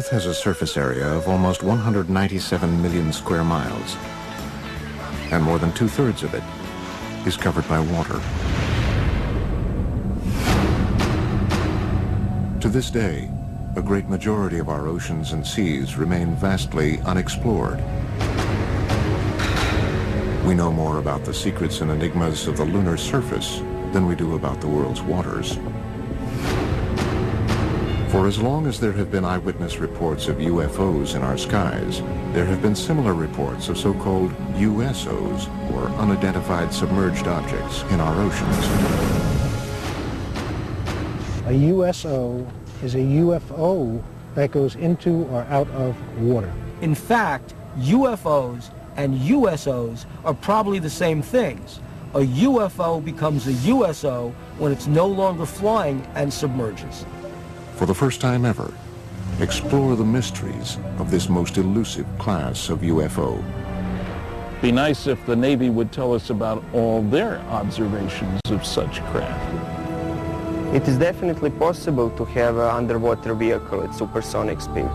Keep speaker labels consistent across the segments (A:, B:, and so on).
A: Earth has a surface area of almost 197 million square miles, and more than two-thirds of it is covered by water. To this day, a great majority of our oceans and seas remain vastly unexplored. We know more about the secrets and enigmas of the lunar surface than we do about the world's waters. For as long as there have been eyewitness reports of UFOs in our skies, there have been similar reports of so-called USOs, or unidentified submerged objects, in our oceans.
B: A USO is a UFO that goes into or out of water.
C: In fact, UFOs and USOs are probably the same things. A UFO becomes a USO when it's no longer flying and submerges.
A: For the first time ever, explore the mysteries of this most elusive class of UFO.
D: Be nice if the Navy would tell us about all their observations of such craft.
E: It is definitely possible to have an underwater vehicle at supersonic speed.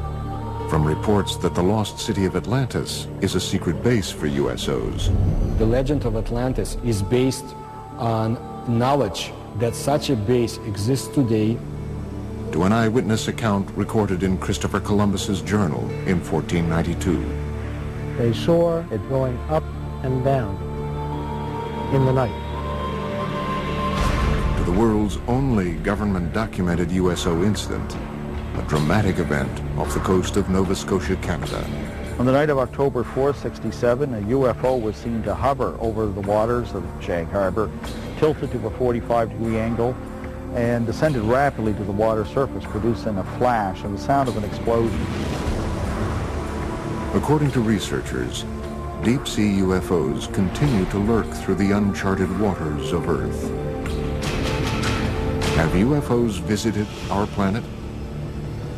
A: From reports that the lost city of Atlantis is a secret base for USOs.
F: The legend of Atlantis is based on knowledge that such a base exists today.
A: To an eyewitness account recorded in Christopher Columbus's journal in 1492.
B: They saw it going up and down in the night.
A: To the world's only government-documented USO incident, a dramatic event off the coast of Nova Scotia, Canada.
G: On the night of October 4, 1967, a UFO was seen to hover over the waters of Shag Harbour, tilted to a 45-degree angle, and descended rapidly to the water surface, producing a flash and the sound of an explosion.
A: According to researchers, deep-sea UFOs continue to lurk through the uncharted waters of Earth. Have UFOs visited our planet?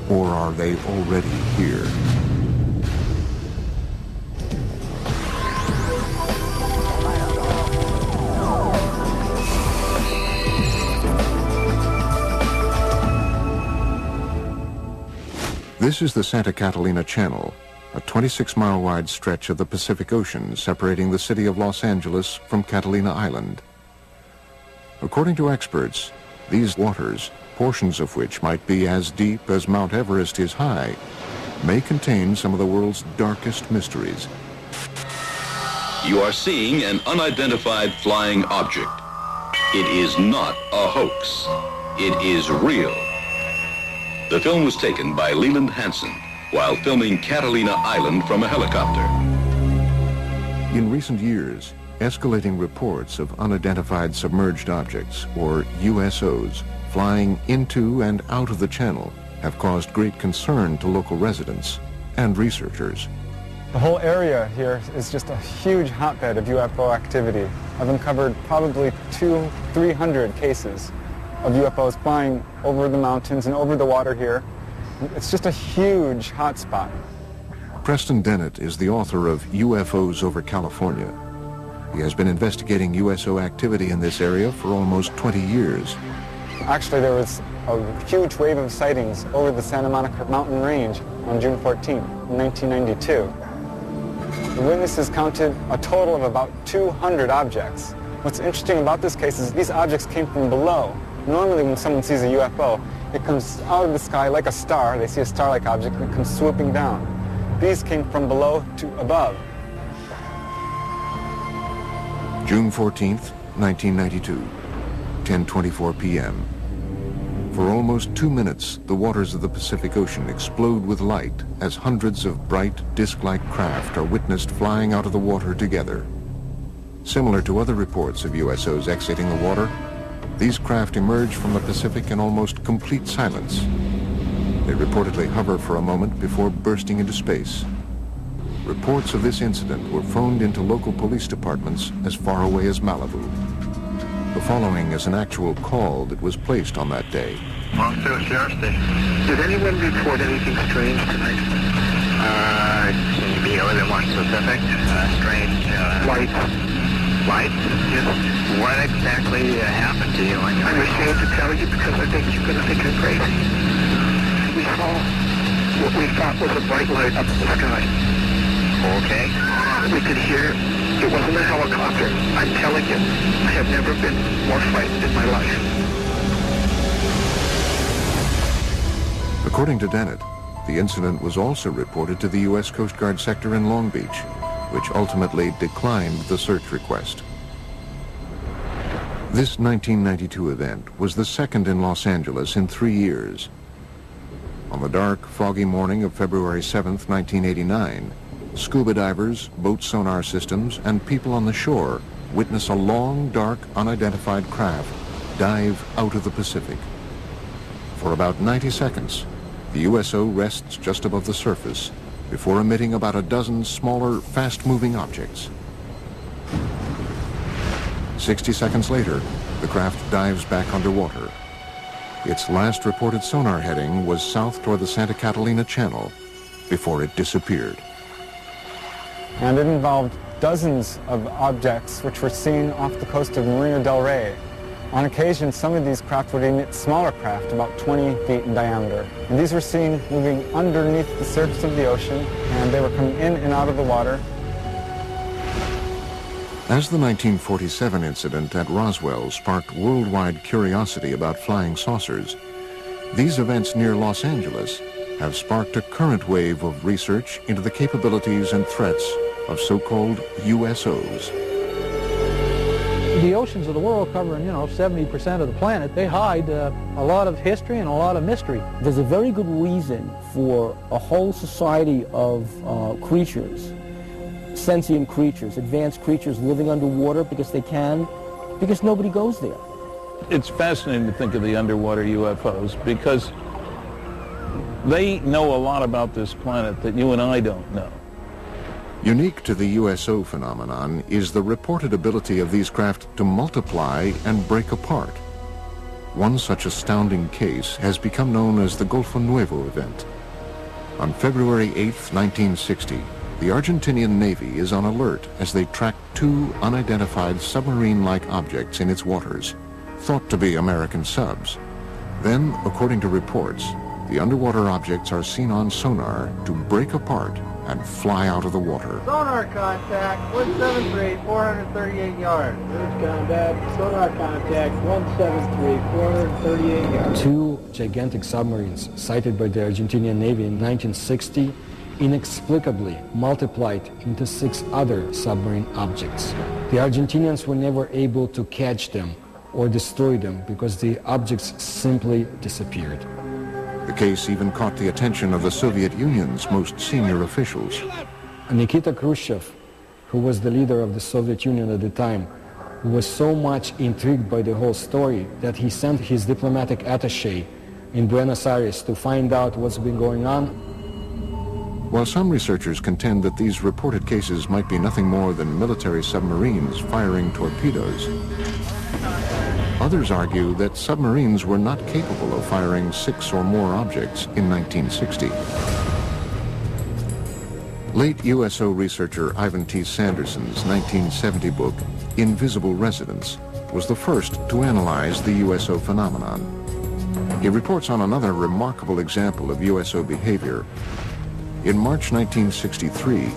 A: Or are they already here? This is the Santa Catalina Channel, a 26-mile-wide stretch of the Pacific Ocean separating the city of Los Angeles from Catalina Island. According to experts, these waters, portions of which might be as deep as Mount Everest is high, may contain some of the world's darkest mysteries.
H: You are seeing an unidentified flying object. It is not a hoax. It is real. The film was taken by Leland Hansen while filming Catalina Island from a helicopter.
A: In recent years, escalating reports of unidentified submerged objects, or USOs, flying into and out of the channel have caused great concern to local residents and researchers.
I: The whole area here is just a huge hotbed of UFO activity. I've uncovered probably 200-300 cases of UFOs flying over the mountains and over the water here. It's just a huge hotspot.
A: Preston Dennett is the author of UFOs over California. He has been investigating USO activity in this area for almost 20 years.
I: Actually, there was a huge wave of sightings over the Santa Monica mountain range on June 14, 1992. The witnesses counted a total of about 200 objects. What's interesting about this case is these objects came from below. Normally when someone sees a UFO, it comes out of the sky like a star. They see a star-like object and it comes swooping down. These came from below to above.
A: June 14th, 1992, 10:24 p.m. For almost 2 minutes, the waters of the Pacific Ocean explode with light as hundreds of bright, disc-like craft are witnessed flying out of the water together. Similar to other reports of USOs exiting the water, these craft emerge from the Pacific in almost complete silence. They reportedly hover for a moment before bursting into space. Reports of this incident were phoned into local police departments as far away as Malibu. The following is an actual call that was placed on that day.
J: Monster Sheriff Station. Did anyone report anything strange tonight? Can you be a little bit more specific? Strange, Lights? Just what exactly happened to you? I'm ashamed to tell you because I think you're going to think I'm crazy. We saw what we thought was a bright light up in the sky.
H: Okay.
J: We could hear, it wasn't a helicopter. I'm telling you, I have never been more frightened in my life.
A: According to Dennett, the incident was also reported to the U.S. Coast Guard sector in Long Beach, which ultimately declined the search request. This 1992 event was the second in Los Angeles in 3 years. On the dark, foggy morning of February 7th, 1989, scuba divers, boat sonar systems, and people on the shore witness a long, dark, unidentified craft dive out of the Pacific. For about 90 seconds, the USO rests just above the surface before emitting about a dozen smaller, fast-moving objects. 60 seconds later, the craft dives back underwater. Its last reported sonar heading was south toward the Santa Catalina Channel before it disappeared.
I: And it involved dozens of objects which were seen off the coast of Marina del Rey. On occasion, some of these craft would emit smaller craft, about 20 feet in diameter. And these were seen moving underneath the surface of the ocean, and they were coming in and out of the water.
A: As the 1947 incident at Roswell sparked worldwide curiosity about flying saucers, these events near Los Angeles have sparked a current wave of research into the capabilities and threats of so-called USOs.
B: The oceans of the world covering, 70% of the planet, they hide a lot of history and a lot of mystery.
C: There's a very good reason for a whole society of creatures, sentient creatures, advanced creatures living underwater because they can, because nobody goes there.
D: It's fascinating to think of the underwater UFOs because they know a lot about this planet that you and I don't know.
A: Unique to the USO phenomenon is the reported ability of these craft to multiply and break apart. One such astounding case has become known as the Golfo Nuevo event. On February 8, 1960, the Argentinian Navy is on alert as they track two unidentified submarine-like objects in its waters, thought to be American subs. Then, according to reports, the underwater objects are seen on sonar to break apart and fly out of the water.
K: Sonar contact, 173, 438 yards. Bridge contact, sonar contact, 173, 438 yards.
F: Two gigantic submarines sighted by the Argentinian Navy in 1960 inexplicably multiplied into 6 other submarine objects. The Argentinians were never able to catch them or destroy them because the objects simply disappeared.
A: The case even caught the attention of the Soviet Union's most senior officials.
F: Nikita Khrushchev, who was the leader of the Soviet Union at the time, was so much intrigued by the whole story that he sent his diplomatic attaché in Buenos Aires to find out what's been going on.
A: While some researchers contend that these reported cases might be nothing more than military submarines firing torpedoes, others argue that submarines were not capable of firing 6 or more objects in 1960. Late USO researcher Ivan T. Sanderson's 1970 book, Invisible Residents, was the first to analyze the USO phenomenon. He reports on another remarkable example of USO behavior. In March 1963,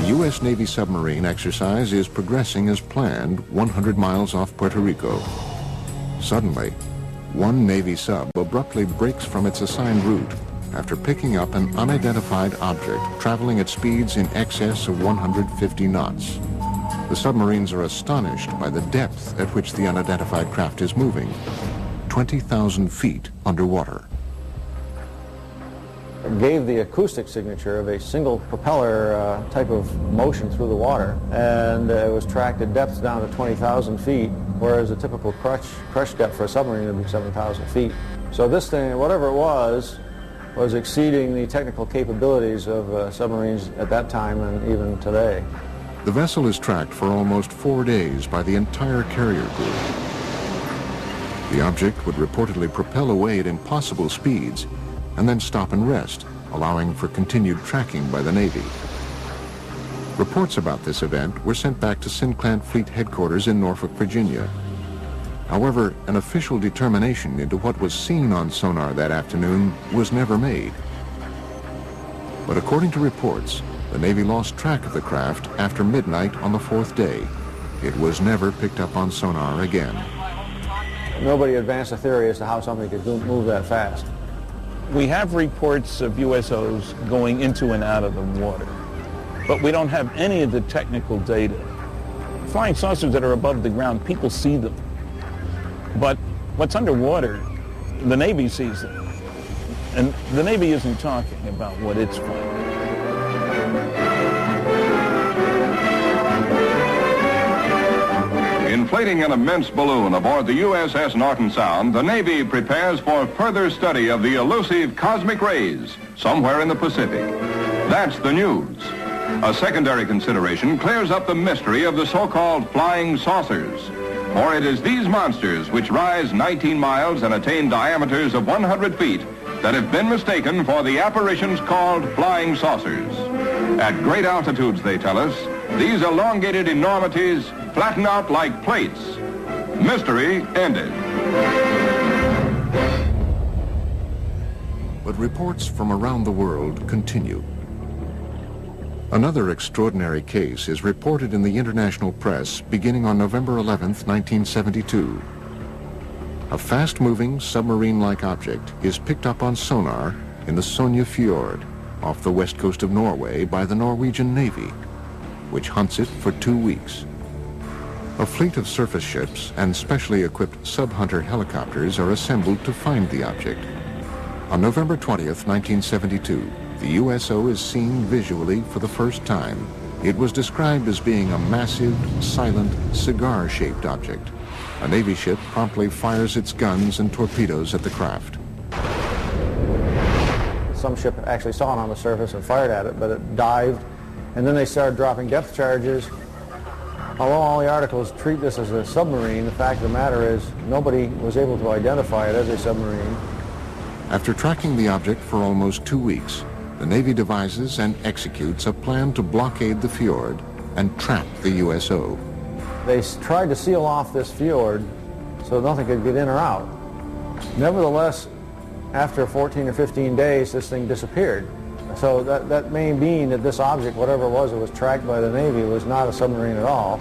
A: the U.S. Navy submarine exercise is progressing as planned 100 miles off Puerto Rico. Suddenly, one Navy sub abruptly breaks from its assigned route after picking up an unidentified object traveling at speeds in excess of 150 knots. The submarines are astonished by the depth at which the unidentified craft is moving, 20,000 feet underwater.
G: It gave the acoustic signature of a single propeller type of motion through the water, and it was tracked at depths down to 20,000 feet, whereas a typical crush depth for a submarine would be 7,000 feet. So this thing, whatever it was exceeding the technical capabilities of submarines at that time and even today.
A: The vessel is tracked for almost 4 days by the entire carrier group. The object would reportedly propel away at impossible speeds and then stop and rest, allowing for continued tracking by the Navy. Reports about this event were sent back to Sinclair Fleet Headquarters in Norfolk, Virginia. However, an official determination into what was seen on sonar that afternoon was never made. But according to reports, the Navy lost track of the craft after midnight on the fourth day. It was never picked up on sonar again.
B: Nobody advanced a theory as to how something could move that fast.
D: We have reports of USOs going into and out of the water, but we don't have any of the technical data. Flying saucers that are above the ground, people see them. But what's underwater, the Navy sees them. And the Navy isn't talking about what it's finding.
H: Inflating an immense balloon aboard the USS Norton Sound, the Navy prepares for further study of the elusive cosmic rays somewhere in the Pacific. That's the news. A secondary consideration clears up the mystery of the so-called flying saucers. For it is these monsters, which rise 19 miles and attain diameters of 100 feet, that have been mistaken for the apparitions called flying saucers. At great altitudes, they tell us, these elongated enormities flatten out like plates. Mystery ended.
A: But reports from around the world continue. Another extraordinary case is reported in the international press beginning on November 11th, 1972. A fast-moving submarine-like object is picked up on sonar in the Sonja Fjord off the west coast of Norway by the Norwegian Navy, which hunts it for 2 weeks. A fleet of surface ships and specially equipped sub-hunter helicopters are assembled to find the object. On November 20th, 1972, the USO is seen visually for the first time. It was described as being a massive, silent, cigar-shaped object. A Navy ship promptly fires its guns and torpedoes at the craft.
B: Some ship actually saw it on the surface and fired at it, but it dived, and then they started dropping depth charges. Although all the articles treat this as a submarine, the fact of the matter is nobody was able to identify it as a submarine.
A: After tracking the object for almost 2 weeks, the Navy devises and executes a plan to blockade the fjord and trap the USO.
B: They tried to seal off this fjord so nothing could get in or out. Nevertheless, after 14 or 15 days, this thing disappeared. So that may mean that this object, whatever it was tracked by the Navy, was not a submarine at all,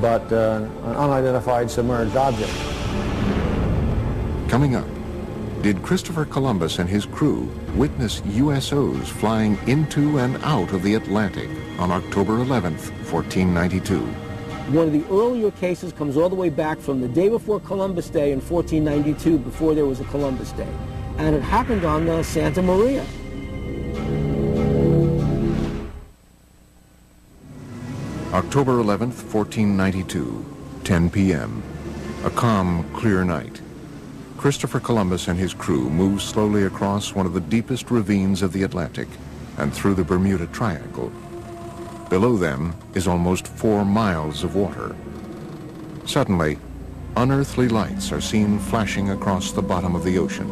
B: but an unidentified submerged object.
A: Coming up, did Christopher Columbus and his crew witness USOs flying into and out of the Atlantic on October 11th, 1492?
C: One of the earlier cases comes all the way back from the day before Columbus Day in 1492, before there was a Columbus Day. And it happened on the Santa Maria.
A: October 11th, 1492, 10 p.m. A calm, clear night. Christopher Columbus and his crew move slowly across one of the deepest ravines of the Atlantic and through the Bermuda Triangle. Below them is almost 4 miles of water. Suddenly, unearthly lights are seen flashing across the bottom of the ocean.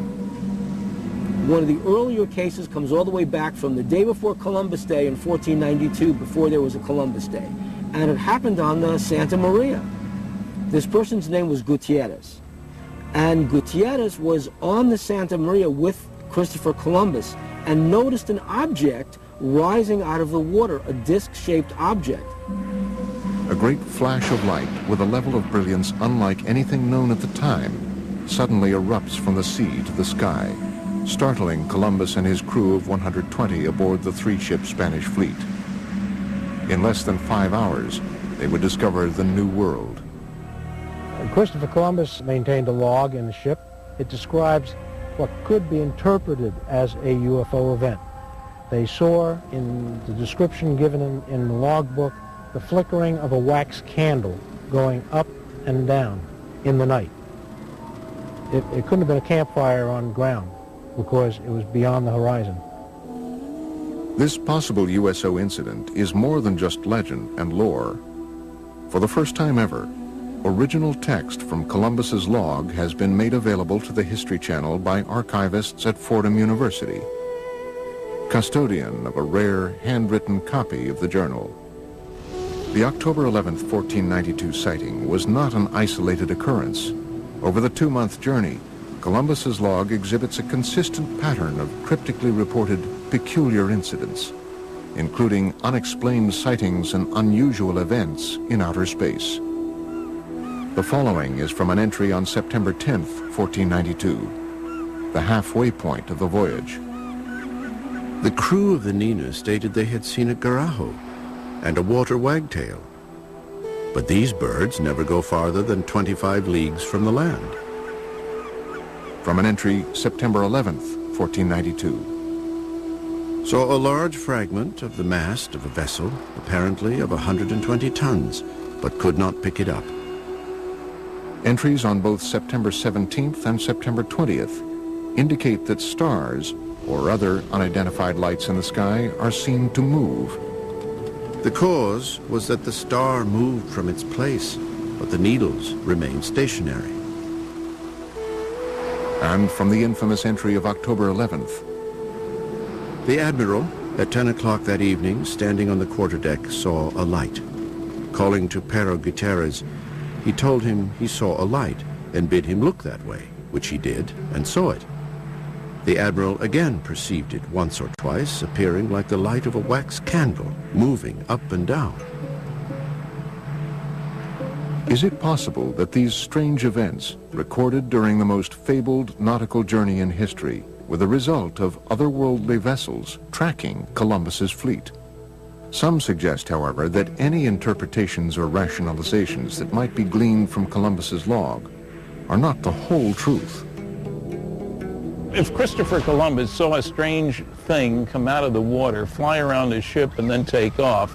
C: One of the earlier cases comes all the way back from the day before Columbus Day in 1492, before there was a Columbus Day. And it happened on the Santa Maria. This person's name was Gutierrez. And Gutierrez was on the Santa Maria with Christopher Columbus and noticed an object rising out of the water, a disc-shaped object.
A: A great flash of light with a level of brilliance unlike anything known at the time suddenly erupts from the sea to the sky, startling Columbus and his crew of 120 aboard the 3-ship Spanish fleet. In less than 5 hours, they would discover the New World.
B: Christopher Columbus maintained a log in the ship. It describes what could be interpreted as a UFO event. They saw, in the description given in the logbook, the flickering of a wax candle going up and down in the night. It couldn't have been a campfire on ground because it was beyond the horizon.
A: This possible USO incident is more than just legend and lore. For the first time ever, original text from Columbus's log has been made available to the History Channel by archivists at Fordham University, custodian of a rare handwritten copy of the journal. The October 11th, 1492 sighting was not an isolated occurrence. Over the 2-month journey, Columbus's log exhibits a consistent pattern of cryptically reported peculiar incidents, including unexplained sightings and unusual events in outer space. The following is from an entry on September 10th, 1492, the halfway point of the voyage.
L: The crew of the Nina stated they had seen a garajo and a water wagtail, but these birds never go farther than 25 leagues from the land.
A: From an entry September 11th, 1492.
L: Saw a large fragment of the mast of a vessel, apparently of 120 tons, but could not pick it up.
A: Entries on both September 17th and September 20th indicate that stars or other unidentified lights in the sky are seen to move.
L: The cause was that the star moved from its place, but the needles remained stationary.
A: And from the infamous entry of October 11th.
L: The Admiral, at 10 o'clock that evening, standing on the quarterdeck, saw a light. Calling to Pero Gutierrez, he told him he saw a light and bid him look that way, which he did and saw it. The Admiral again perceived it once or twice, appearing like the light of a wax candle, moving up and down.
A: Is it possible that these strange events, recorded during the most fabled nautical journey in history, were the result of otherworldly vessels tracking Columbus's fleet? Some suggest, however, that any interpretations or rationalizations that might be gleaned from Columbus's log are not the whole truth.
D: If Christopher Columbus saw a strange thing come out of the water, fly around his ship, and then take off,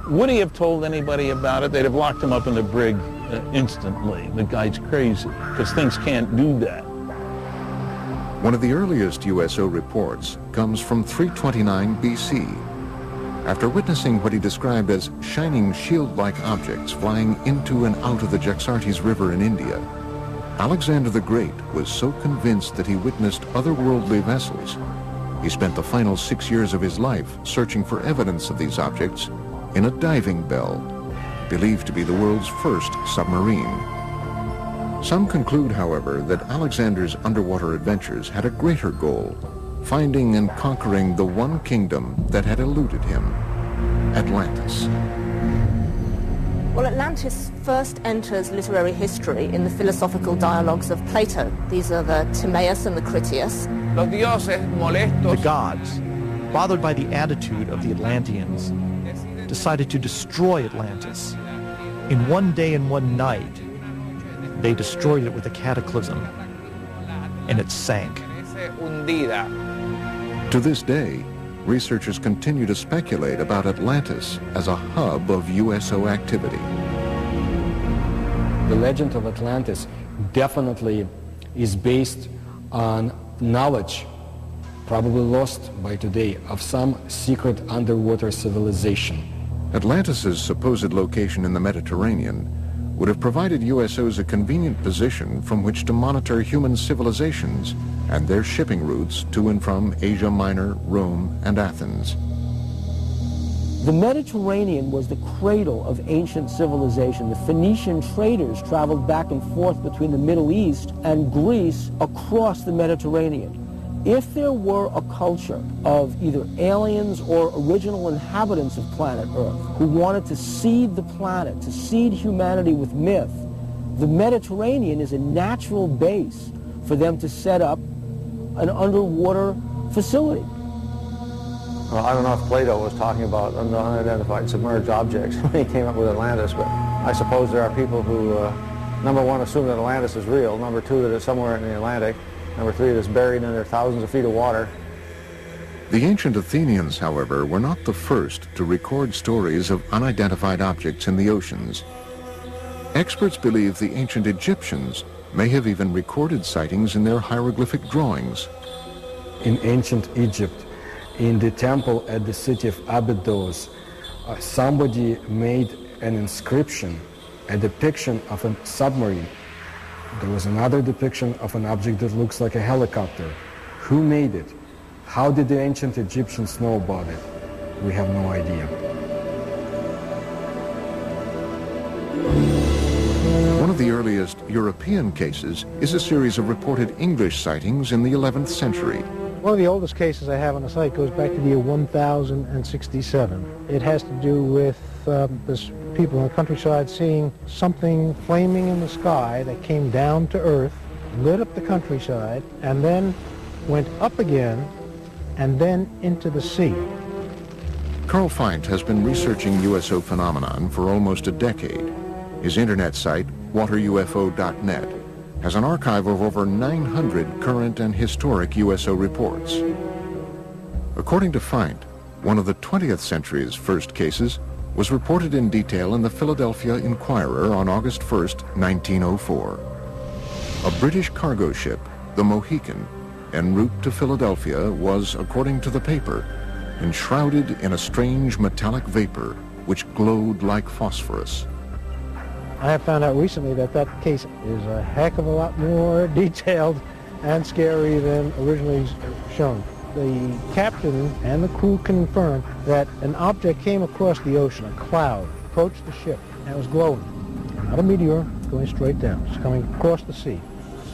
D: would he have told anybody about it? They'd have locked him up in the brig instantly. The guy's crazy, because things can't do that.
A: One of the earliest USO reports comes from 329 BC. After witnessing what he described as shining shield-like objects flying into and out of the Jaxartes River in India, Alexander the Great was so convinced that he witnessed otherworldly vessels, he spent the final 6 years of his life searching for evidence of these objects in a diving bell, believed to be the world's first submarine. Some conclude, however, that Alexander's underwater adventures had a greater goal, finding and conquering the one kingdom that had eluded him, Atlantis.
M: Well, Atlantis first enters literary history in the philosophical dialogues of Plato. These are the Timaeus and the Critias.
N: The gods, bothered by the attitude of the Atlanteans, decided to destroy Atlantis. In one day and one night, they destroyed it with a cataclysm, and it sank.
A: To this day, researchers continue to speculate about Atlantis as a hub of USO activity.
F: The legend of Atlantis definitely is based on knowledge, probably lost by today, of some secret underwater civilization.
A: Atlantis's supposed location in the Mediterranean would have provided USOs a convenient position from which to monitor human civilizations and their shipping routes to and from Asia Minor, Rome, and Athens.
C: The Mediterranean was the cradle of ancient civilization. The Phoenician traders traveled back and forth between the Middle East and Greece across the Mediterranean. If there were a culture of either aliens or original inhabitants of planet Earth who wanted to seed the planet, to seed humanity with myth, the Mediterranean is a natural base for them to set up an underwater facility.
O: Well, I don't know if Plato was talking about unidentified submerged objects when he came up with Atlantis, but I suppose there are people who, number one, assume that Atlantis is real, number two, that it's somewhere in the Atlantic, number three, that it's buried under thousands of feet of water.
A: The ancient Athenians, however, were not the first to record stories of unidentified objects in the oceans. Experts believe the ancient Egyptians may have even recorded sightings in their hieroglyphic drawings.
F: In ancient Egypt, in the temple at the city of Abydos, somebody made an inscription, a depiction of a submarine. There was another depiction of an object that looks like a helicopter. Who made it? How did the ancient Egyptians know about it? We have no idea.
A: One of the earliest European cases is a series of reported English sightings in the 11th century.
B: One of the oldest cases I have on the site goes back to the year 1067. It has to do with people in the countryside seeing something flaming in the sky that came down to earth, lit up the countryside, and then went up again, and then into the sea.
A: Carl Feint has been researching USO phenomenon for almost a decade. His internet site, waterufo.net, has an archive of over 900 current and historic USO reports. According to Feint, one of the 20th century's first cases was reported in detail in the Philadelphia Inquirer on August 1st, 1904. A British cargo ship, the Mohican, en route to Philadelphia was, according to the paper, enshrouded in a strange metallic vapor which glowed like phosphorus.
B: I have found out recently that that case is a heck of a lot more detailed and scary than originally shown. The captain and the crew confirmed that an object came across the ocean, a cloud, approached the ship, and it was glowing. Not a meteor, going straight down. It's coming across the sea.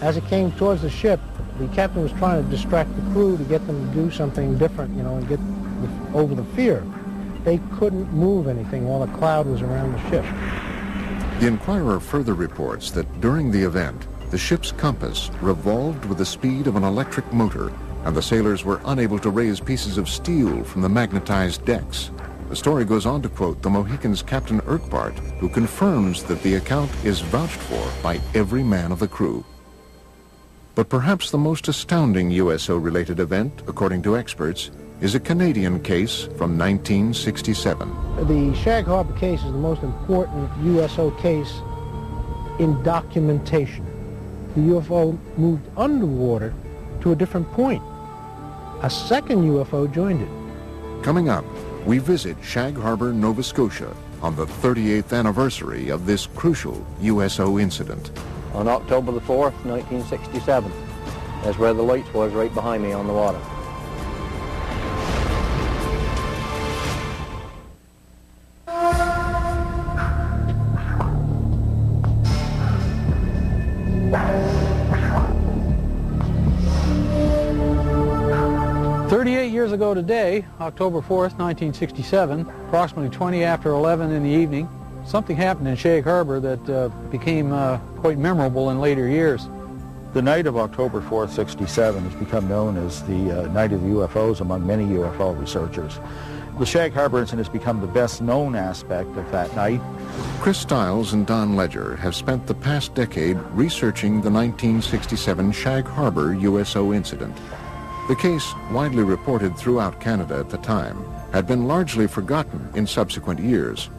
B: As it came towards the ship, the captain was trying to distract the crew to get them to do something different, and get over the fear. They couldn't move anything while the cloud was around the ship.
A: The Inquirer further reports that during the event, the ship's compass revolved with the speed of an electric motor, and the sailors were unable to raise pieces of steel from the magnetized decks. The story goes on to quote the Mohican's Captain Urquhart, who confirms that the account is vouched for by every man of the crew. But perhaps the most astounding USO-related event, according to experts, is a Canadian case from 1967.
B: The Shag Harbour case is the most important USO case in documentation. The UFO moved underwater to a different point. A second UFO joined it.
A: Coming up, we visit Shag Harbour, Nova Scotia on the 38th anniversary of this crucial USO incident.
P: On October the 4th, 1967. That's where the lights was, right behind me on the water.
Q: Years ago today, October 4th, 1967, approximately 20 after 11 in the evening, something happened in Shag Harbour that became quite memorable in later years.
G: The night of October 4th, 67 has become known as the Night of the UFOs among many UFO researchers. The Shag Harbour incident has become the best known aspect of that night.
A: Chris Stiles and Don Ledger have spent the past decade researching the 1967 Shag Harbour USO incident. The case, widely reported throughout Canada at the time, had been largely forgotten in subsequent years.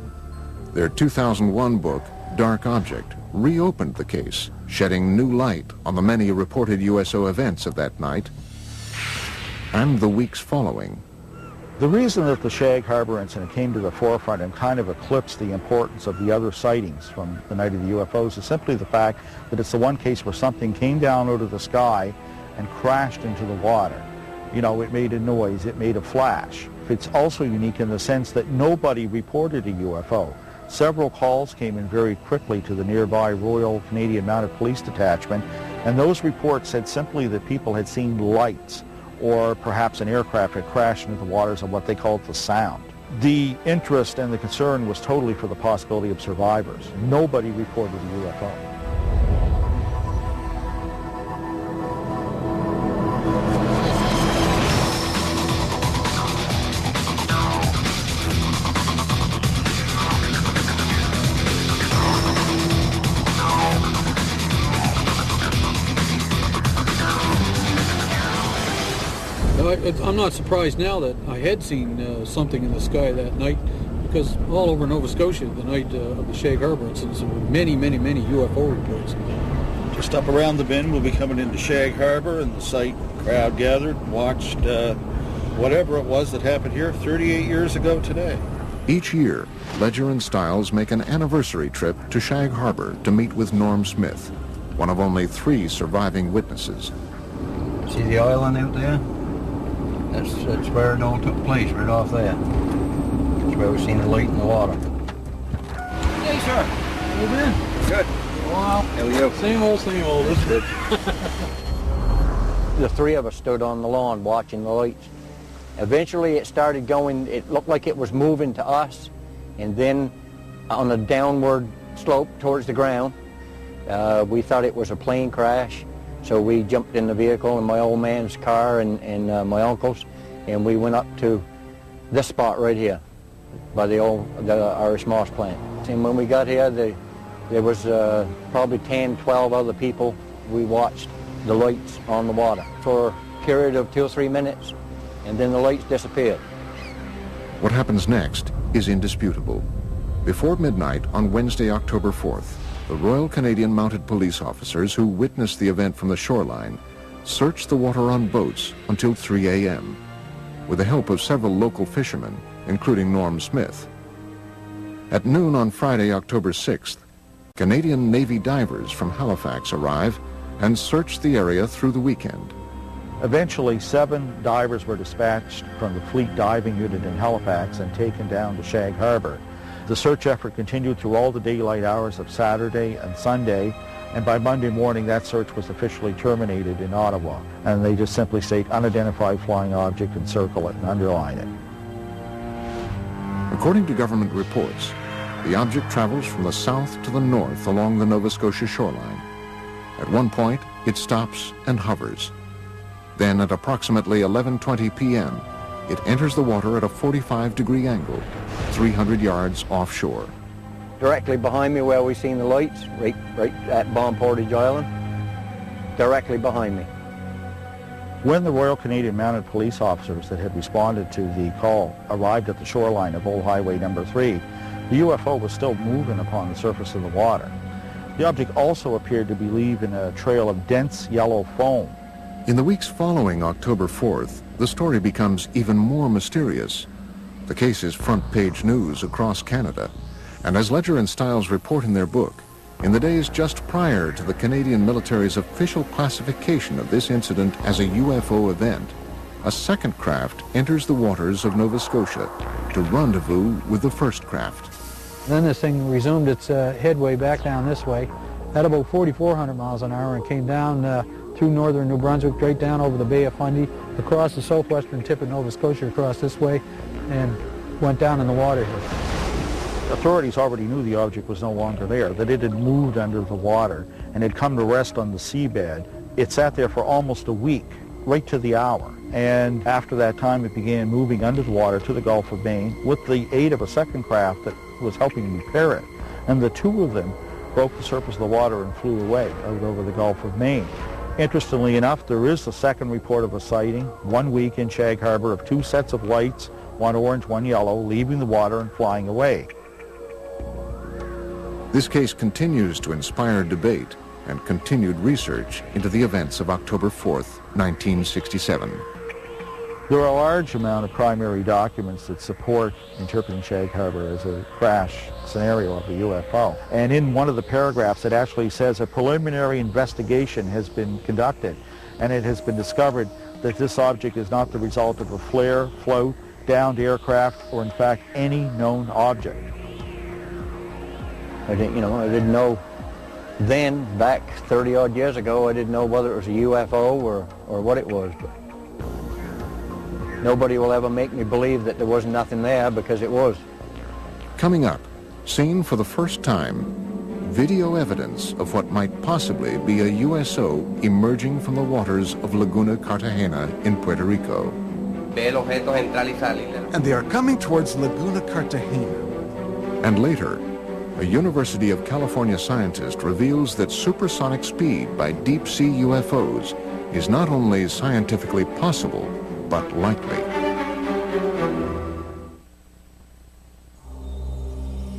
A: Their 2001 book, Dark Object, reopened the case, shedding new light on the many reported USO events of that night and the weeks following.
G: The reason that the Shag Harbour incident came to the forefront and kind of eclipsed the importance of the other sightings from the Night of the UFOs is simply the fact that it's the one case where something came down out of the sky and crashed into the water. You know, it made a noise, it made a flash. It's also unique in the sense that nobody reported a UFO. Several calls came in very quickly to the nearby Royal Canadian Mounted Police Detachment, and those reports said simply that people had seen lights, or perhaps an aircraft had crashed into the waters of what they called the Sound. The interest and the concern was totally for the possibility of survivors. Nobody reported a UFO.
Q: I'm not surprised now that I had seen something in the sky that night, because all over Nova Scotia, the night of the Shag Harbour incident, there were many UFO reports.
R: Just up around the bend, we'll be coming into Shag Harbour, and the site crowd gathered and watched whatever it was that happened here 38 years ago today.
A: Each year, Ledger and Stiles make an anniversary trip to Shag Harbour to meet with Norm Smith, one of only 3 surviving witnesses.
P: See the island out there? That's where it all took place, right off there. That's where we've seen the light in the water.
Q: Hey, sir. How you been?
P: Good.
Q: Wow.
P: There we go.
Q: Same old, that's good.
O: The three of us stood on the lawn watching the lights. Eventually it started going, it looked like it was moving to us, and then on a downward slope towards the ground. We thought it was a plane crash, so we jumped in the vehicle in my old man's car and my uncle's, and we went up to this spot right here by the Irish Moss plant. And when we got here, there was probably 10, 12 other people. We watched the lights on the water for a period of 2 or 3 minutes, and then the lights disappeared.
A: What happens next is indisputable. Before midnight on Wednesday, October 4th, the Royal Canadian Mounted Police officers who witnessed the event from the shoreline searched the water on boats until 3 a.m. with the help of several local fishermen, including Norm Smith. At noon on Friday, October 6th, Canadian Navy divers from Halifax arrive and search the area through the weekend.
G: Eventually, 7 divers were dispatched from the Fleet Diving Unit in Halifax and taken down to Shag Harbour. The search effort continued through all the daylight hours of Saturday and Sunday, and by Monday morning that search was officially terminated in Ottawa. And they just simply state unidentified flying object and circle it and underline it.
A: According to government reports, the object travels from the south to the north along the Nova Scotia shoreline. At one point, it stops and hovers. Then at approximately 11:20 p.m., it enters the water at a 45-degree angle, 300 yards offshore.
O: Directly behind me where we seen the lights, right at Bomb Portage Island, directly behind me.
G: When the Royal Canadian Mounted Police officers that had responded to the call arrived at the shoreline of Old Highway number 3, the UFO was still moving upon the surface of the water. The object also appeared to be leaving a trail of dense yellow foam.
A: In the weeks following October 4th, the story becomes even more mysterious. The case is front-page news across Canada, and as Ledger and Stiles report in their book, in the days just prior to the Canadian military's official classification of this incident as a UFO event, a second craft enters the waters of Nova Scotia to rendezvous with the first craft.
B: Then this thing resumed its headway back down this way at about 4,400 miles an hour and came down through northern New Brunswick, right down over the Bay of Fundy, across the southwestern tip of Nova Scotia, across this way, and went down in the water here.
G: Authorities already knew the object was no longer there, that it had moved under the water and had come to rest on the seabed. It sat there for almost a week, right to the hour. And after that time, it began moving under the water to the Gulf of Maine with the aid of a second craft that was helping repair it. And the two of them broke the surface of the water and flew away out over the Gulf of Maine. Interestingly enough, there is a second report of a sighting 1 week in Shag Harbour of 2 sets of lights, one orange, one yellow, leaving the water and flying away.
A: This case continues to inspire debate and continued research into the events of October 4th, 1967.
G: There are a large amount of primary documents that support interpreting Shag Harbour as a crash scenario of a UFO. And in one of the paragraphs it actually says a preliminary investigation has been conducted and it has been discovered that this object is not the result of a flare, float, downed aircraft, or in fact any known object.
O: I didn't know then, back 30-odd years ago, I didn't know whether it was a UFO or what it was. But nobody will ever make me believe that there was nothing there, because it was.
A: Coming up, seen for the first time, video evidence of what might possibly be a USO emerging from the waters of Laguna Cartegena in Puerto Rico.
S: And they are coming towards Laguna Cartegena.
A: And later, a University of California scientist reveals that supersonic speed by deep-sea UFOs is not only scientifically possible, but likely.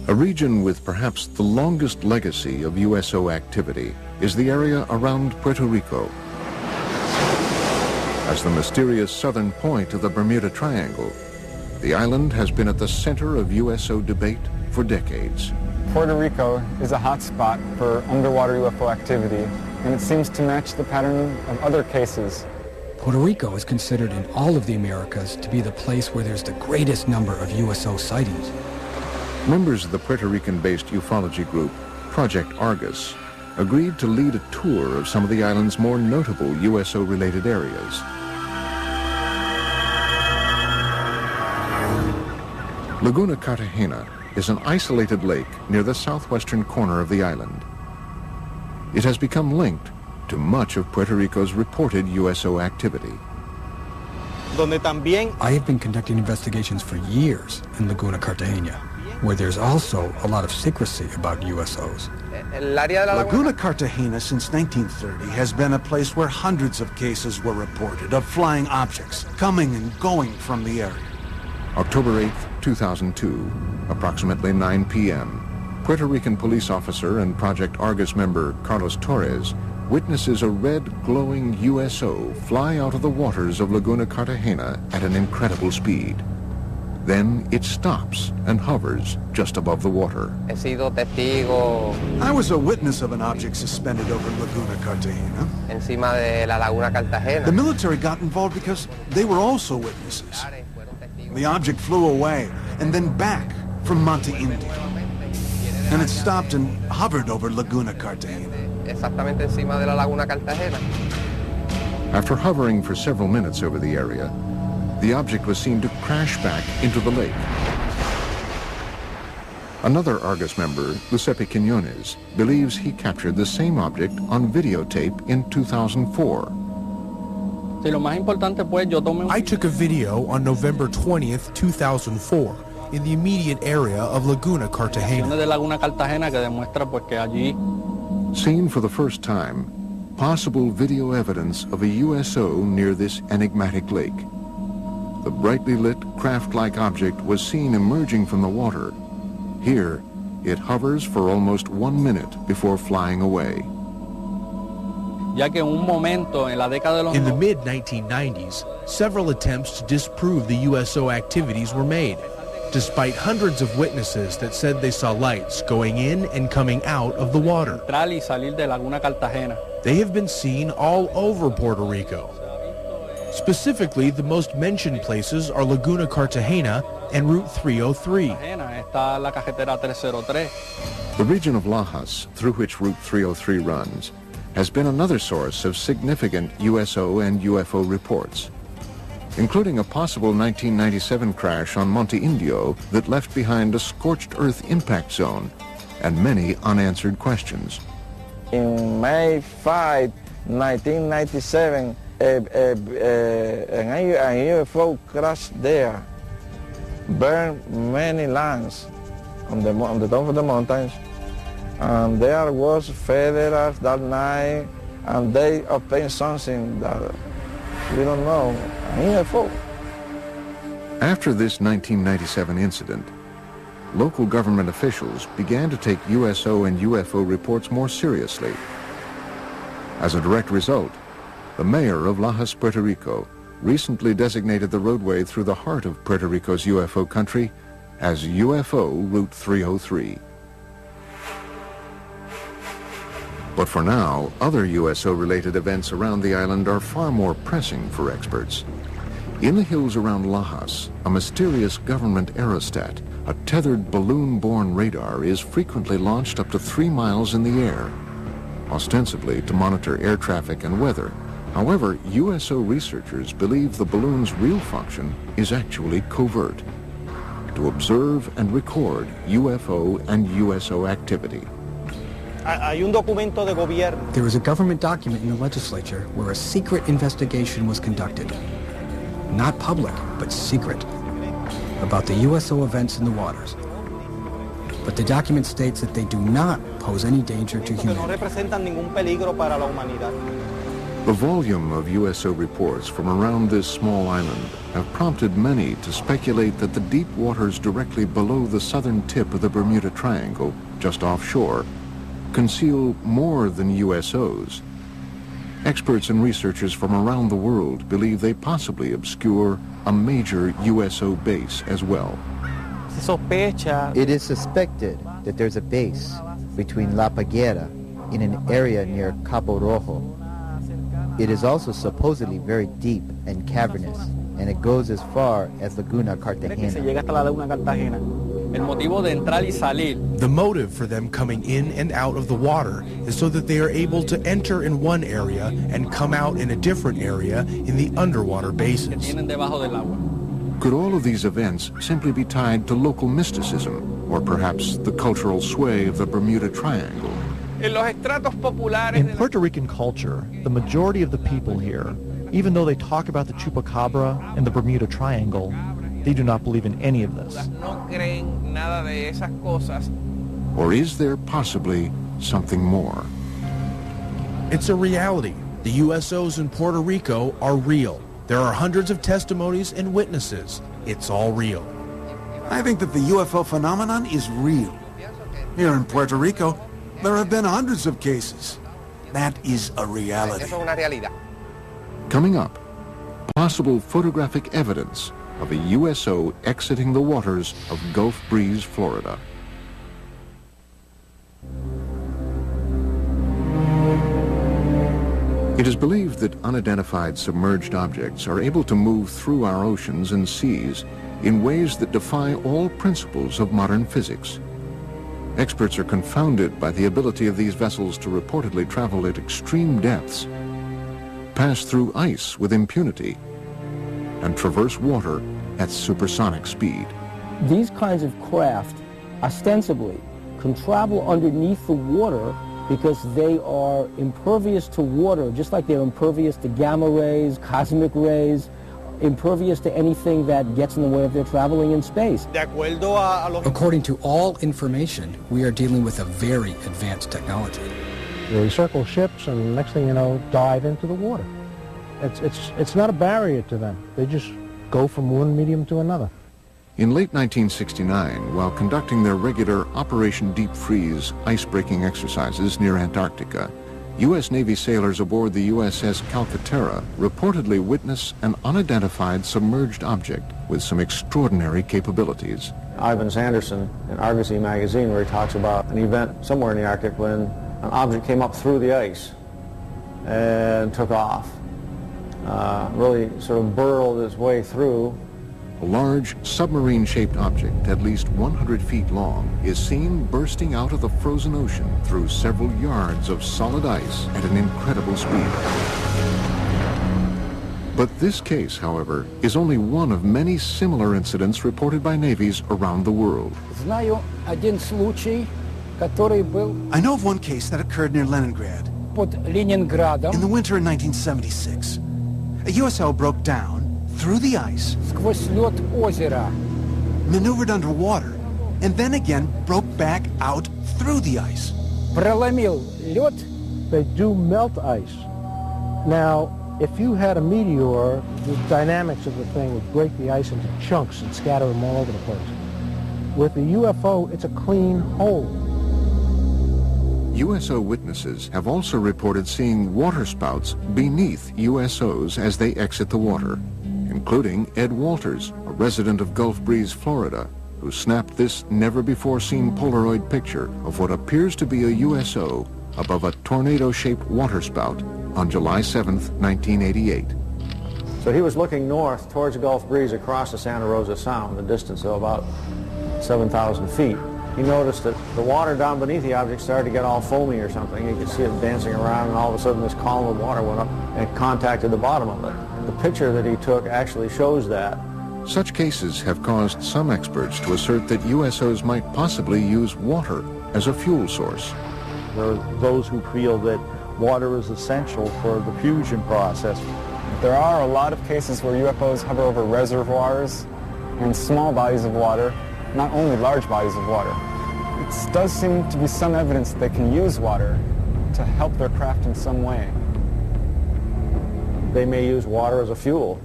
A: A region with perhaps the longest legacy of USO activity is the area around Puerto Rico. As the mysterious southern point of the Bermuda Triangle, the island has been at the center of USO debate for decades.
I: Puerto Rico is a hot spot for underwater UFO activity, and it seems to match the pattern of other cases.
T: Puerto Rico is considered in all of the Americas to be the place where there's the greatest number of USO sightings.
A: Members of the Puerto Rican-based ufology group, Project Argus, agreed to lead a tour of some of the island's more notable USO-related areas. Laguna Cartegena is an isolated lake near the southwestern corner of the island. It has become linked to much of Puerto Rico's reported USO activity.
T: I have been conducting investigations for years in Laguna Cartegena, where there's also a lot of secrecy about USOs.
S: Laguna Cartegena since 1930 has been a place where hundreds of cases were reported of flying objects coming and going from the area.
A: October 8, 2002, approximately 9 p.m., Puerto Rican police officer and Project Argus member Carlos Torres witnesses a red glowing USO fly out of the waters of Laguna Cartegena at an incredible speed. Then it stops and hovers just above the water.
S: I was a witness of an object suspended over Laguna Cartegena. The military got involved because they were also witnesses. The object flew away and then back from Monte Indio. And it stopped and hovered over Laguna Cartegena.
A: After hovering for several minutes over the area, the object was seen to crash back into the lake. Another Argus member, Giuseppe Quiñones, believes he captured the same object on videotape in 2004.
U: I took a video on November 20th, 2004, in the immediate area of Laguna Cartegena.
A: Seen for the first time, possible video evidence of a USO near this enigmatic lake. The brightly lit craft-like object was seen emerging from the water. Here, it hovers for almost 1 minute before flying away.
U: In the mid-1990s, several attempts to disprove the USO activities were made, despite hundreds of witnesses that said they saw lights going in and coming out of the water. They have been seen all over Puerto Rico. Specifically, the most mentioned places are Laguna Cartegena and Route 303.
A: The region of Lajas, through which Route 303 runs, has been another source of significant USO and UFO reports, including a possible 1997 crash on Monte Indio that left behind a scorched earth impact zone and many unanswered questions.
V: In May 5, 1997, a UFO crashed there, burned many lands on the top of the mountains, and there was federals that night, and they obtained something that we don't know, a UFO.
A: After this 1997 incident, local government officials began to take USO and UFO reports more seriously. As a direct result, the mayor of Lajas, Puerto Rico, recently designated the roadway through the heart of Puerto Rico's UFO country as UFO Route 303. But for now, other USO-related events around the island are far more pressing for experts. In the hills around Lajas, a mysterious government aerostat, a tethered balloon-borne radar, is frequently launched up to 3 miles in the air, ostensibly to monitor air traffic and weather. However, USO researchers believe the balloon's real function is actually covert, to observe and record UFO and USO activity.
T: There is a government document in the legislature where a secret investigation was conducted. Not public, but secret, about the USO events in the waters. But the document states that they do not pose any danger to humanity.
A: The volume of USO reports from around this small island have prompted many to speculate that the deep waters directly below the southern tip of the Bermuda Triangle, just offshore, conceal more than USOs. Experts and researchers from around the world believe they possibly obscure a major USO base as well.
W: It is suspected that there's a base between La Paguera in an area near Cabo Rojo. It is also supposedly very deep and cavernous, and it goes as far as Laguna Cartegena.
U: The motive for them coming in and out of the water is so that they are able to enter in one area and come out in a different area in the underwater basins.
A: Could all of these events simply be tied to local mysticism, or perhaps the cultural sway of the Bermuda Triangle?
N: In Puerto Rican culture, the majority of the people here, even though they talk about the chupacabra and the Bermuda Triangle, they do not believe in any of this.
A: Or is there possibly something more?
U: It's a reality. The USOs in Puerto Rico are real. There are hundreds of testimonies and witnesses. It's all real.
S: I think that the UFO phenomenon is real. Here in Puerto Rico, there have been hundreds of cases. That is a reality.
A: Coming up, possible photographic evidence of a USO exiting the waters of Gulf Breeze, Florida. It is believed that unidentified submerged objects are able to move through our oceans and seas in ways that defy all principles of modern physics. Experts are confounded by the ability of these vessels to reportedly travel at extreme depths, pass through ice with impunity, and traverse water at supersonic speed.
C: These kinds of craft, ostensibly, can travel underneath the water because they are impervious to water, just like they're impervious to gamma rays, cosmic rays, impervious to anything that gets in the way of their traveling in space.
T: According to all information, we are dealing with a very advanced technology.
B: They circle ships and next thing you know, dive into the water. It's not a barrier to them. They just go from one medium to another.
A: In late 1969, while conducting their regular Operation Deep Freeze ice-breaking exercises near Antarctica, U.S. Navy sailors aboard the USS Calcaterra reportedly witnessed an unidentified submerged object with some extraordinary capabilities.
O: Ivan Sanderson in Argosy magazine, where he talks about an event somewhere in the Arctic when an object came up through the ice and took off. Really sort of burrowed its way through.
A: A large submarine-shaped object at least 100 feet long is seen bursting out of the frozen ocean through several yards of solid ice at an incredible speed. But this case, however, is only one of many similar incidents reported by navies around the world.
S: I know of one case that occurred near Leningrad. In the winter of 1976. A USO broke down through the ice, maneuvered underwater, and then again broke back out through the ice.
B: They do melt ice. Now, if you had a meteor, the dynamics of the thing would break the ice into chunks and scatter them all over the place. With the UFO, it's a clean hole.
A: USO witnesses have also reported seeing waterspouts beneath USOs as they exit the water, including Ed Walters, a resident of Gulf Breeze, Florida, who snapped this never-before-seen Polaroid picture of what appears to be a USO above a tornado-shaped waterspout on July 7th, 1988.
O: So he was looking north towards Gulf Breeze across the Santa Rosa Sound, a distance of about 7,000 feet. He noticed that the water down beneath the object started to get all foamy or something. He could see it dancing around, and all of a sudden this column of water went up and contacted the bottom of it. The picture that he took actually shows that.
A: Such cases have caused some experts to assert that USOs might possibly use water as a fuel source.
G: There are those who feel that water is essential for the fusion process.
I: There are a lot of cases where UFOs hover over reservoirs and small bodies of water, not only large bodies of water. It does seem to be some evidence that they can use water to help their craft in some way.
O: They may use water as a fuel.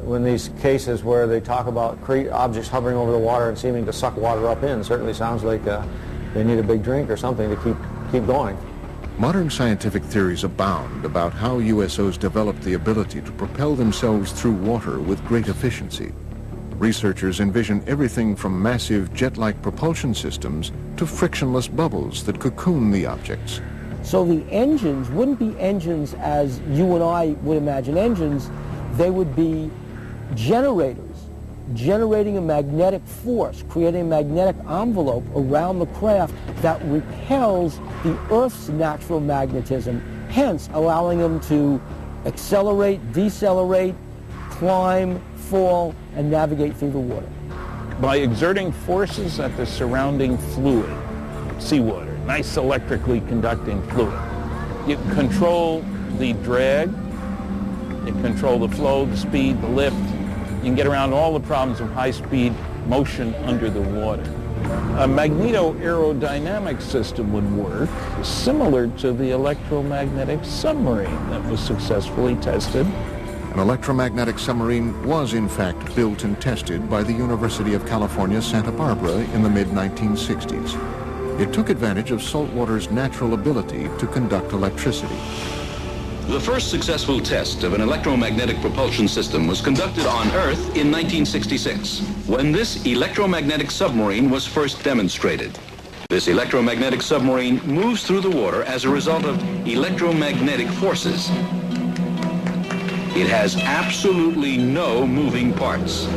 O: When these cases where they talk about objects hovering over the water and seeming to suck water up in, certainly sounds like they need a big drink or something to keep going.
A: Modern scientific theories abound about how USOs developed the ability to propel themselves through water with great efficiency. Researchers envision everything from massive jet-like propulsion systems to frictionless bubbles that cocoon the objects.
C: So the engines wouldn't be engines as you and I would imagine engines. They would be generators generating a magnetic force, creating a magnetic envelope around the craft that repels the Earth's natural magnetism, hence allowing them to accelerate, decelerate, climb, fall, and navigate through the water.
D: By exerting forces at the surrounding fluid, seawater, nice electrically conducting fluid, you control the drag, you control the flow, the speed, the lift. You can get around all the problems of high-speed motion under the water. A magneto-aerodynamic system would work similar to the electromagnetic submarine that was successfully tested.
A: An electromagnetic submarine was in fact built and tested by the University of California, Santa Barbara in the mid-1960s. It took advantage of saltwater's natural ability to conduct electricity.
H: The first successful test of an electromagnetic propulsion system was conducted on Earth in 1966, when this electromagnetic submarine was first demonstrated. This electromagnetic submarine moves through the water as a result of electromagnetic forces. It has absolutely no moving parts.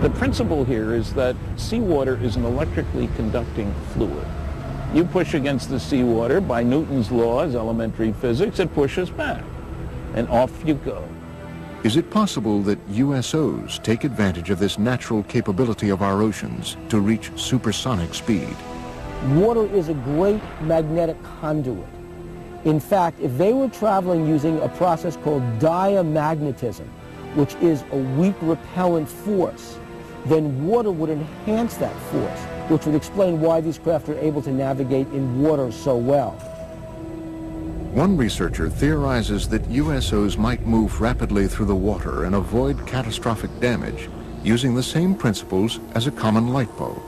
D: The principle here is that seawater is an electrically conducting fluid. You push against the seawater by Newton's laws, elementary physics, it pushes back, and off you go.
A: Is it possible that USOs take advantage of this natural capability of our oceans to reach supersonic speed?
C: Water is a great magnetic conduit. In fact, if they were traveling using a process called diamagnetism, which is a weak repellent force, then water would enhance that force, which would explain why these craft are able to navigate in water so well.
A: One researcher theorizes that USOs might move rapidly through the water and avoid catastrophic damage using the same principles as a common light bulb.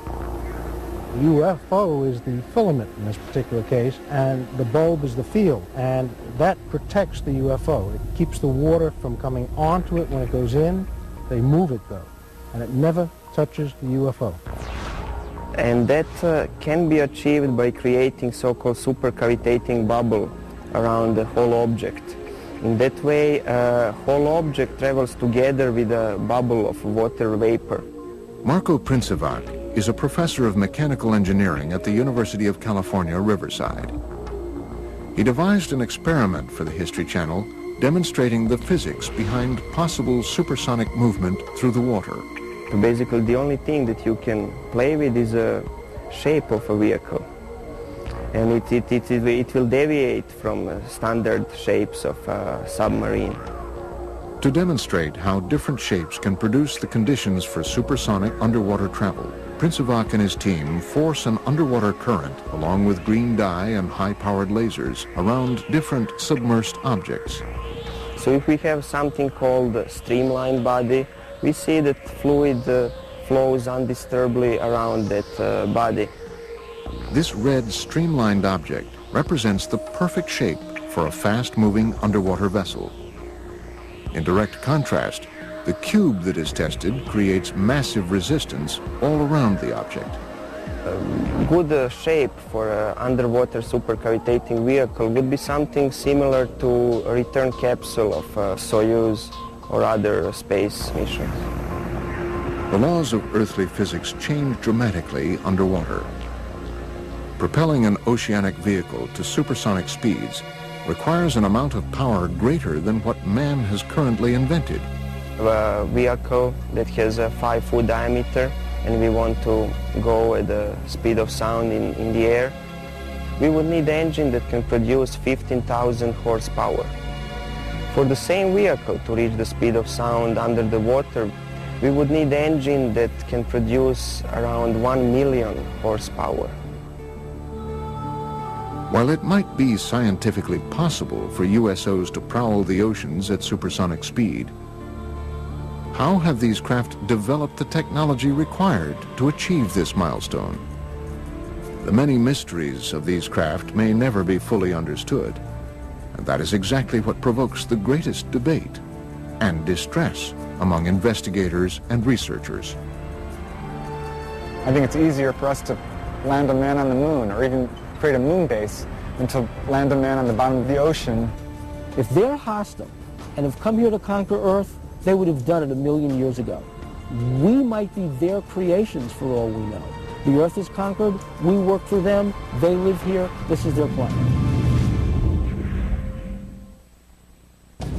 B: UFO is the filament in this particular case, and the bulb is the field, and that protects the UFO. It keeps the water from coming onto it when it goes in. They move it though, and it never touches the UFO.
E: And that can be achieved by creating so-called supercavitating bubble around the whole object. In that way, whole object travels together with a bubble of water vapor.
A: Marko Princevac is a professor of mechanical engineering at the University of California, Riverside. He devised an experiment for the History Channel demonstrating the physics behind possible supersonic movement through the water.
E: Basically, the only thing that you can play with is a shape of a vehicle. And it will deviate from standard shapes of a submarine.
A: To demonstrate how different shapes can produce the conditions for supersonic underwater travel, Princevac and his team force an underwater current along with green dye and high-powered lasers around different submersed objects.
E: So if we have something called a streamlined body, we see that fluid flows undisturbedly around that body.
A: This red streamlined object represents the perfect shape for a fast-moving underwater vessel. In direct contrast, the cube that is tested creates massive resistance all around the object.
E: A good shape for an underwater supercavitating vehicle would be something similar to a return capsule of Soyuz or other space missions.
A: The laws of earthly physics change dramatically underwater. Propelling an oceanic vehicle to supersonic speeds requires an amount of power greater than what man has currently invented.
E: A vehicle that has a 5-foot diameter and we want to go at the speed of sound in the air, we would need an engine that can produce 15,000 horsepower. For the same vehicle to reach the speed of sound under the water, we would need an engine that can produce around 1 million horsepower.
A: While it might be scientifically possible for USOs to prowl the oceans at supersonic speed, how have these craft developed the technology required to achieve this milestone? The many mysteries of these craft may never be fully understood, and that is exactly what provokes the greatest debate and distress among investigators and researchers.
I: I think it's easier for us to land a man on the moon or even create a moon base than to land a man on the bottom of the ocean.
C: If they're hostile and have come here to conquer Earth, they would have done it 1 million years ago. We might be their creations for all we know. The earth is conquered, we work for them, they live here, this is their planet.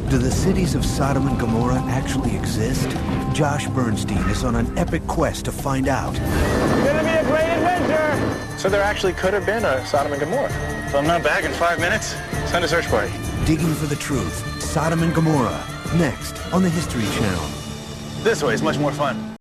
J: Do the cities of Sodom and Gomorrah actually exist? Josh Bernstein is on an epic quest to find out.
K: It's gonna be a great adventure! So there actually could have been a Sodom and Gomorrah. If I'm not back in 5 minutes, send a search party.
J: Digging for the truth, Sodom and Gomorrah, next on the History Channel.
K: This way is much more fun.